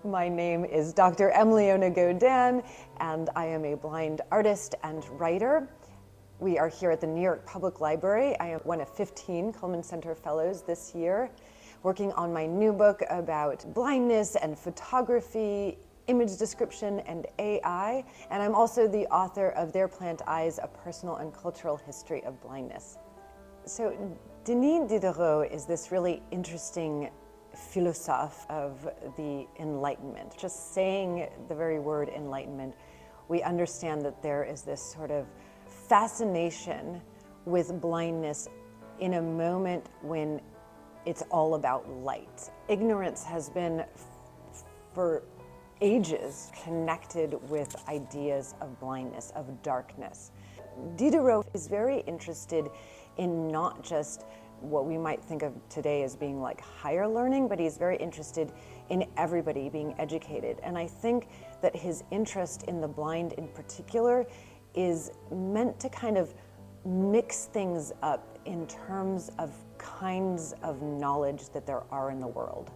My name is Dr. Leona Godin, and I am a blind artist and writer. We are here at the New York Public Library. I am one of 15 Cullman Center Fellows this year, working on my new book about blindness and photography, image description, and AI. And I'm also the author of Their Plant Eyes, A Personal and Cultural History of Blindness. So Denis Diderot is this really interesting philosopher of the Enlightenment. Just saying the very word Enlightenment, we understand that there is this sort of fascination with blindness in a moment when it's all about light. Ignorance has been for ages connected with ideas of blindness, of darkness. Diderot is very interested in not just what we might think of today as being like higher learning, but he's very interested in everybody being educated. And I think that his interest in the blind in particular is meant to kind of mix things up in terms of kinds of knowledge that there are in the world.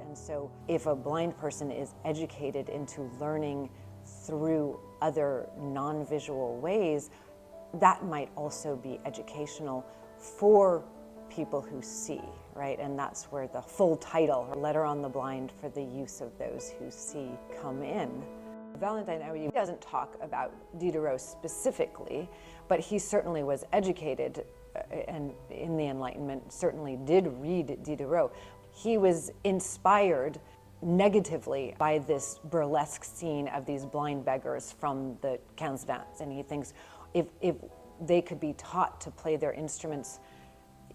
And so if a blind person is educated into learning through other non-visual ways, that might also be educational for people who see, right? And that's where the full title, Letter on the Blind for the Use of Those Who See, come in. Valentin Haüy doesn't talk about Diderot specifically, but he certainly was educated and in the Enlightenment certainly did read Diderot. He was inspired negatively by this burlesque scene of these blind beggars from the 1520s, and he thinks if they could be taught to play their instruments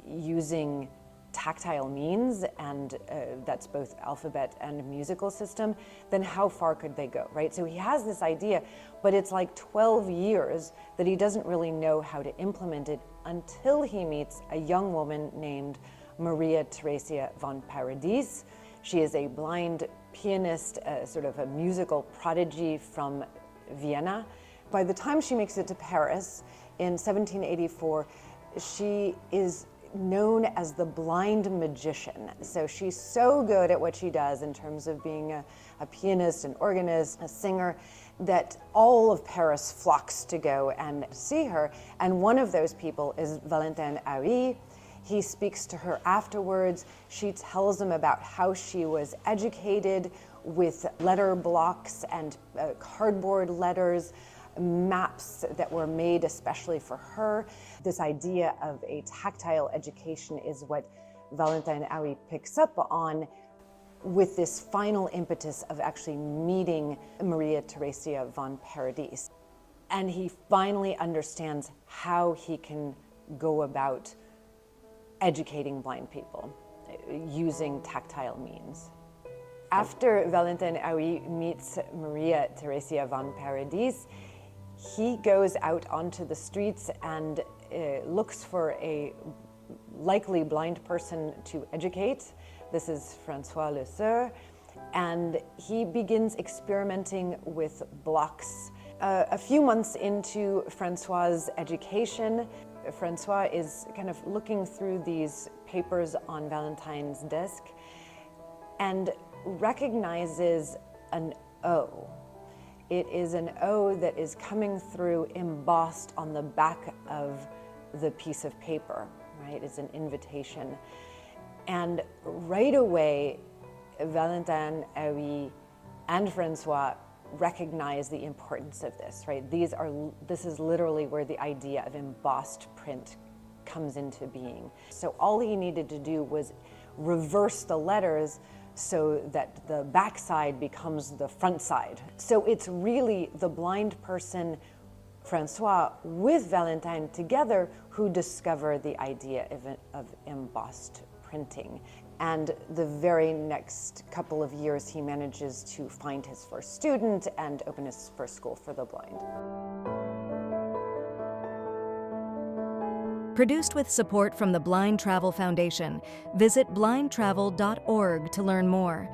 using tactile means, and that's both alphabet and musical system, then how far could they go, right? So he has this idea, but it's like 12 years that he doesn't really know how to implement it until he meets a young woman named Maria Theresia von Paradis. She is a blind pianist, sort of a musical prodigy from Vienna. By the time she makes it to Paris in 1784, she is known as the blind magician. So she's so good at what she does in terms of being a pianist, an organist, a singer, that all of Paris flocks to go and see her. And one of those people is Valentin Haüy. He speaks to her afterwards. She tells him about how she was educated with letter blocks and cardboard letters, maps that were made especially for her. This idea of a tactile education is what Valentin Haüy picks up on with this final impetus of actually meeting Maria Theresia von Paradis. And he finally understands how he can go about educating blind people using tactile means. After Valentin Haüy meets Maria Theresia von Paradis, he goes out onto the streets and looks for a likely blind person to educate. This is François Lesueur, and he begins experimenting with blocks. A few months into François' education, François is kind of looking through these papers on Valentin's desk and recognizes an O. It is an O that is coming through embossed on the back of the piece of paper, right? It's an invitation. And right away, Valentin Haüy and François recognize the importance of this, right? This is literally where the idea of embossed print comes into being. So all he needed to do was reverse the letters so that the backside becomes the front side. So it's really the blind person, François, with Valentin together who discover the idea of embossed printing. And the very next couple of years, he manages to find his first student and open his first school for the blind. Produced with support from the Blind Travel Foundation. Visit blindtravel.org to learn more.